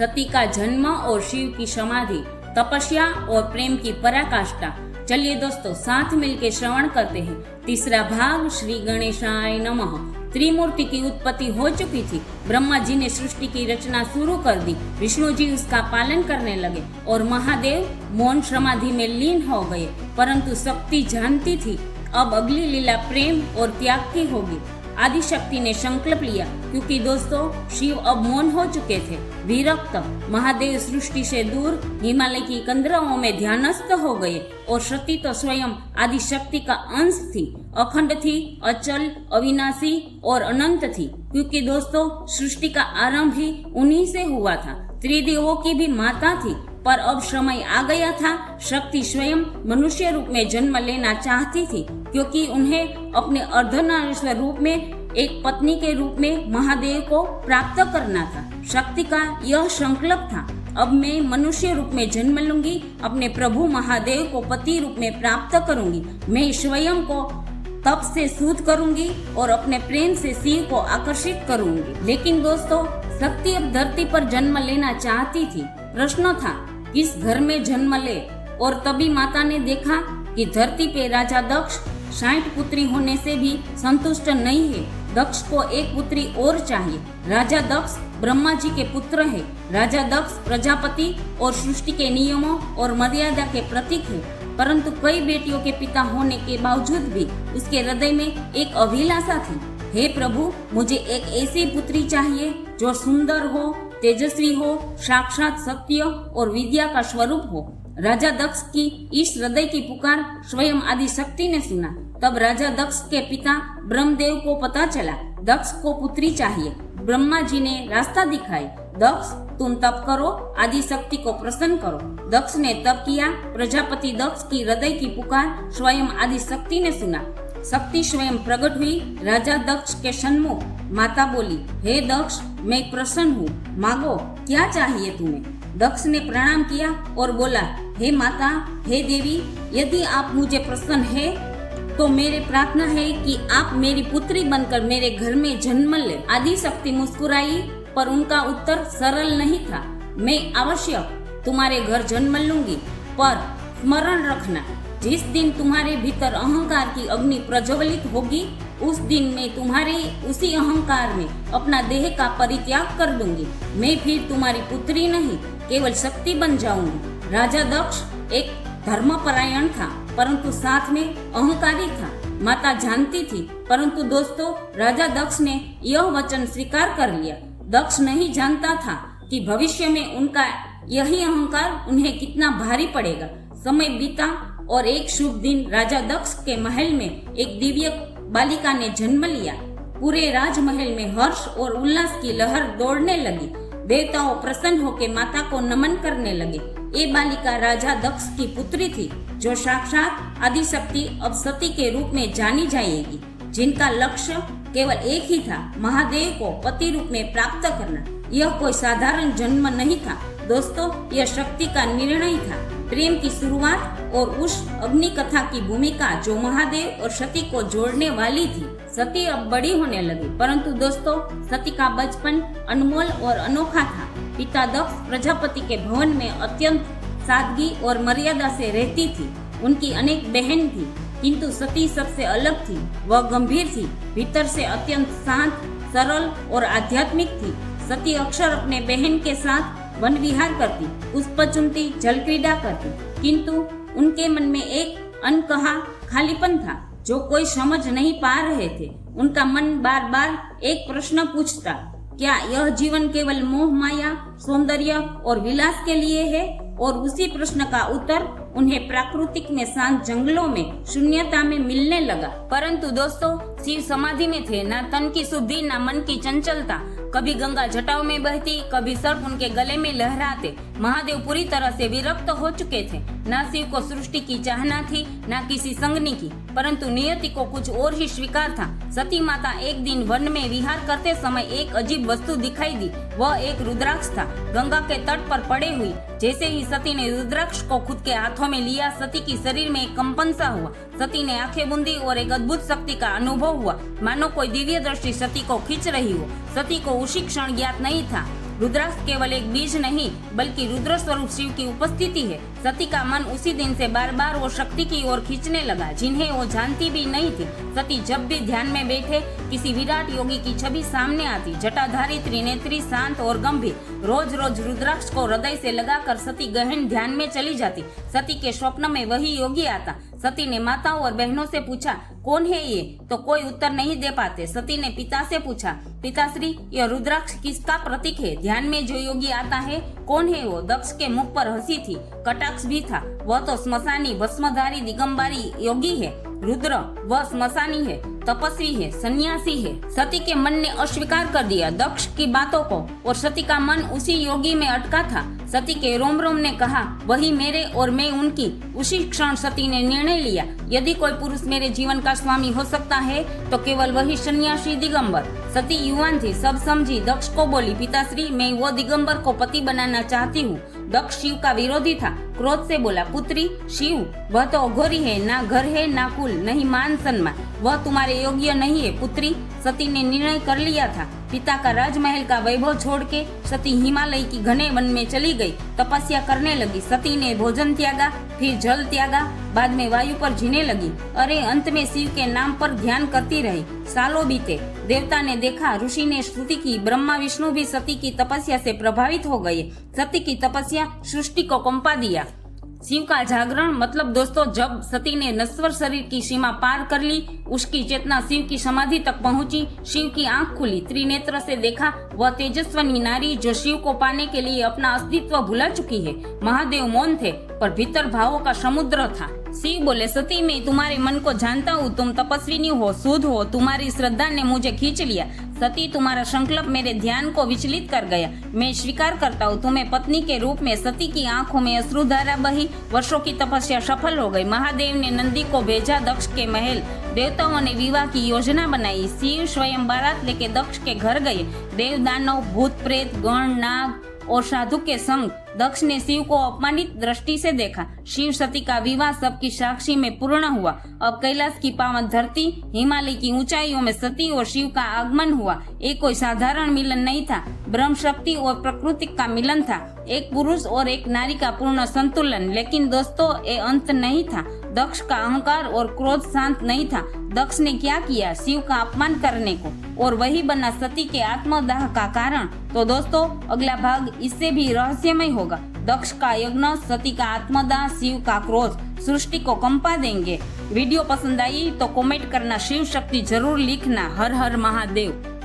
सती का जन्म और शिव की समाधि, तपस्या और प्रेम की पराकाष्ठा। चलिए दोस्तों, साथ मिलकर श्रवण करते हैं। तीसरा भाग, श्री गणेशाय नमः। त्रिमूर्ति की उत्पत्ति हो चुकी थी। ब्रह्मा जी ने सृष्टि की रचना शुरू कर दी। विष्णु जी उसका पालन करने लगे और महादेव मौन समाधि में लीन हो गए। परंतु शक्ति जानती थी अब अगली लीला प्रेम और त्याग की होगी। आदि शक्ति ने संकल्प लिया, क्योंकि दोस्तों शिव अब मौन हो चुके थे। विरक्त महादेव सृष्टि से दूर हिमालय की कंदराओं में ध्यानस्थ हो गए और सती तो स्वयं आदि शक्ति का अंश थी, अखंड थी, अचल, अविनाशी और अनंत थी, क्योंकि दोस्तों सृष्टि का आरंभ ही उन्हीं से हुआ था। त्रिदेवों की भी माता थी, पर अब समय आ गया था। शक्ति स्वयं मनुष्य रूप में जन्म लेना चाहती थी, क्योंकि उन्हें अपने अर्धनारीश्वर रूप में एक पत्नी के रूप में महादेव को प्राप्त करना था। शक्ति का यह संकल्प था, अब मैं मनुष्य रूप में जन्म लूंगी, अपने प्रभु महादेव को पति रूप में प्राप्त करूंगी। मैं स्वयं को तप से शुद्ध करूंगी और अपने प्रेम से शिव को आकर्षित करूंगी। लेकिन दोस्तों शक्ति अब धरती पर जन्म लेना चाहती थी। प्रश्न था किस घर में जन्म ले, और तभी माता ने देखा कि धरती पे राजा दक्ष 60 पुत्री होने से भी संतुष्ट नहीं है। दक्ष को एक पुत्री और चाहिए। राजा दक्ष ब्रह्मा जी के पुत्र है। राजा दक्ष प्रजापति और सृष्टि के नियमों और मर्यादा के प्रतीक है। परंतु कई बेटियों के पिता होने के बावजूद भी उसके हृदय में एक अभिलाषा थी। हे प्रभु, मुझे एक ऐसी पुत्री चाहिए जो सुंदर हो, तेजस्वी हो, साक्षात सत्य और विद्या का स्वरूप हो। राजा दक्ष की इस हृदय की पुकार स्वयं आदि शक्ति ने सुना। तब राजा दक्ष के पिता ब्रह्मदेव को पता चला दक्ष को पुत्री चाहिए। ब्रह्मा जी ने रास्ता दिखाई, दक्ष तुम तप करो, आदि शक्ति को प्रसन्न करो। दक्ष ने तप किया। प्रजापति दक्ष की हृदय की पुकार स्वयं आदि शक्ति ने सुना। शक्ति स्वयं प्रकट हुई राजा दक्ष के सन्मुख। माता बोली, हे दक्ष, मैं प्रसन्न हूँ, मांगो, क्या चाहिए तुम्हें? दक्ष ने प्रणाम किया और बोला, हे माता, हे देवी, यदि आप मुझे प्रसन्न है तो मेरी प्रार्थना है कि आप मेरी पुत्री बनकर मेरे घर में जन्म ले। आदि शक्ति मुस्कुराई, पर उनका उत्तर सरल नहीं था। मैं अवश्य तुम्हारे घर जन्म लूंगी, पर स्मरण रखना, जिस दिन तुम्हारे भीतर अहंकार की अग्नि प्रज्वलित होगी, उस दिन मैं तुम्हारे उसी अहंकार में अपना देह का परित्याग कर दूंगी। मैं फिर तुम्हारी पुत्री नहीं, केवल शक्ति बन जाऊंगी। राजा दक्ष एक धर्मपरायण था, परंतु साथ में अहंकारी था। माता जानती थी, परंतु दोस्तों राजा दक्ष ने यह वचन स्वीकार कर लिया। दक्ष नहीं जानता था कि भविष्य में उनका यही अहंकार उन्हें कितना भारी पड़ेगा। समय बीता और एक शुभ दिन राजा दक्ष के महल में एक दिव्य बालिका ने जन्म लिया। पूरे राजमहल में हर्ष और उल्लास की लहर दौड़ने लगी। देवताओं प्रसन्न होकर माता को नमन करने लगे। ये बालिका राजा दक्ष की पुत्री थी, जो साक्षात आदि शक्ति अब सती के रूप में जानी जाएगी, जिनका लक्ष्य केवल एक ही था, महादेव को पति रूप में प्राप्त करना। यह कोई साधारण जन्म नहीं था दोस्तों, यह शक्ति का निर्णय था, प्रेम की शुरुआत और उस अग्नि कथा की भूमिका जो महादेव और सती को जोड़ने वाली थी। सती अब बड़ी होने लगी, परंतु दोस्तों सती का बचपन अनमोल और अनोखा था। पिता दक्ष प्रजापति के भवन में अत्यंत सादगी और मर्यादा से रहती थी। उनकी अनेक बहन थी, किंतु सती सबसे अलग थी। वह गंभीर थी, भीतर से अत्यंत शांत, सरल और आध्यात्मिक थी। सती अक्सर अपने बहन के साथ वन विहार करती, पुष्प चुनती, जल क्रीड़ा करती, किंतु उनके मन में एक अनकहा खालीपन था जो कोई समझ नहीं पा रहे थे। उनका मन बार बार एक प्रश्न पूछता, क्या यह जीवन केवल मोह माया, सौंदर्य और विलास के लिए है? और उसी प्रश्न का उत्तर उन्हें प्राकृतिक में शांत जंगलों में शून्यता में मिलने लगा। परंतु दोस्तों शिव समाधि में थे, ना तन की शुद्धि, ना मन की चंचलता। कभी गंगा जटाओं में बहती, कभी सर्प उनके गले में लहराते। महादेव पूरी तरह से विरक्त हो चुके थे। न शिव को सृष्टि की चाहना थी, न किसी संगनी की, परंतु नियति को कुछ और ही स्वीकार था। सती माता एक दिन वन में विहार करते समय एक अजीब वस्तु दिखाई दी। वह एक रुद्राक्ष था, गंगा के तट पर पड़े हुई। जैसे ही सती ने रुद्राक्ष को खुद के हाथों में लिया, सती की शरीर में एक कंपन सा हुआ। सती ने आंखें बूंदी और एक अद्भुत शक्ति का अनुभव हुआ, मानो कोई दिव्य दृष्टि सती को खींच रही हो। सती को उसी क्षण ज्ञात नहीं था रुद्राक्ष केवल एक बीज नहीं बल्कि रुद्र स्वरूप शिव की उपस्थिति है। सती का मन उसी दिन से बार बार वो शक्ति की ओर खींचने लगा जिन्हें वो जानती भी नहीं थी। सती जब भी ध्यान में बैठे किसी विराट योगी की छवि सामने आती, जटाधारी, त्रिनेत्री, शांत और गंभीर। रोज रोज रुद्राक्ष को हृदय से लगाकर सती गहन ध्यान में चली जाती। सती के स्वप्न में वही योगी आता। सती ने माताओं और बहनों से पूछा, कौन है ये? तो कोई उत्तर नहीं दे पाते। सती ने पिता से पूछा, पिताश्री, यह रुद्राक्ष किसका प्रतीक है? ध्यान में जो योगी आता है, कौन है वो? दक्ष के मुख पर हंसी थी, कटाक्ष भी था। वह तो श्मशानी, भस्मधारी, दिगंबारी योगी है। रुद्र वह श्मशानी है, तपस्वी है, सन्यासी है। सती के मन ने अस्वीकार कर दिया दक्ष की बातों को और सती का मन उसी योगी में अटका था। सती के रोम रोम ने कहा, वही मेरे और मैं उनकी। उसी क्षण सती ने निर्णय लिया, यदि कोई पुरुष मेरे जीवन का स्वामी हो सकता है तो केवल वही सन्यासी दिगंबर। सती युवान थी, सब समझी। दक्ष को बोली, पिताश्री, मैं वो दिगंबर को पति बनाना चाहती हूँ। दक्ष शिव का विरोधी था, क्रोध से बोला, पुत्री, शिव वह तो अघोरी है, ना घर है, ना कुल, नहीं मान सम्मान, वह तुम्हारे योग्य नहीं है। पुत्री, सती ने निर्णय कर लिया था। पिता का राजमहल का वैभव छोड़ के सती हिमालय की घने वन में चली गई, तपस्या करने लगी। सती ने भोजन त्यागा, फिर जल त्यागा, बाद में वायु पर जीने लगी। अरे अंत में शिव के नाम पर ध्यान करती रही। सालों बीते, देवता ने देखा, ऋषि ने स्तुति की, ब्रह्मा विष्णु भी सती की तपस्या से प्रभावित हो गए। सती की तपस्या सृष्टि को कंपा दिया। शिव का जागरण मतलब दोस्तों, जब सती ने नश्वर शरीर की सीमा पार कर ली, उसकी चेतना शिव की समाधि तक पहुंची। शिव की आंख खुली, त्रिनेत्र से देखा वह तेजस्विनी नारी जो शिव को पाने के लिए अपना अस्तित्व भुला चुकी है। महादेव मौन थे पर भीतर भावों का समुद्र था। शिव बोले, सती, मैं तुम्हारे मन को जानता हूँ, तुम तपस्विनी हो, शुद्ध हो, तुम्हारी श्रद्धा ने मुझे खींच लिया। सती, तुम्हारा संकल्प मेरे ध्यान को विचलित कर गया। मैं स्वीकार करता हूँ तुम्हें पत्नी के रूप में। सती की आंखों में अश्रुधारा बही। वर्षों की तपस्या सफल हो गई। महादेव ने नंदी को भेजा दक्ष के महल। देवताओं ने विवाह की योजना बनाई। शिव स्वयं बारात लेके दक्ष के घर गए। देव, दानव, भूत, प्रेत, गण, नाग और साधु के संग दक्ष ने शिव को अपमानित दृष्टि से देखा। शिव सती का विवाह सबकी साक्षी में पूर्ण हुआ। अब कैलाश की पावन धरती, हिमालय की ऊंचाइयों में सती और शिव का आगमन हुआ। एक कोई साधारण मिलन नहीं था, ब्रह्म शक्ति और प्रकृति का मिलन था, एक पुरुष और एक नारी का पूर्ण संतुलन। लेकिन दोस्तों, ये अंत नहीं था। दक्ष का अहंकार और क्रोध शांत नहीं था। दक्ष ने क्या किया? शिव का अपमान करने को, और वही बना सती के आत्मदाह का कारण। तो दोस्तों, अगला भाग इससे भी रहस्यमय होगा। दक्ष का यज्ञ, सती का आत्मदाह, शिव का क्रोध सृष्टि को कंपा देंगे। वीडियो पसंद आई तो कमेंट करना, शिव शक्ति जरूर लिखना। हर हर महादेव।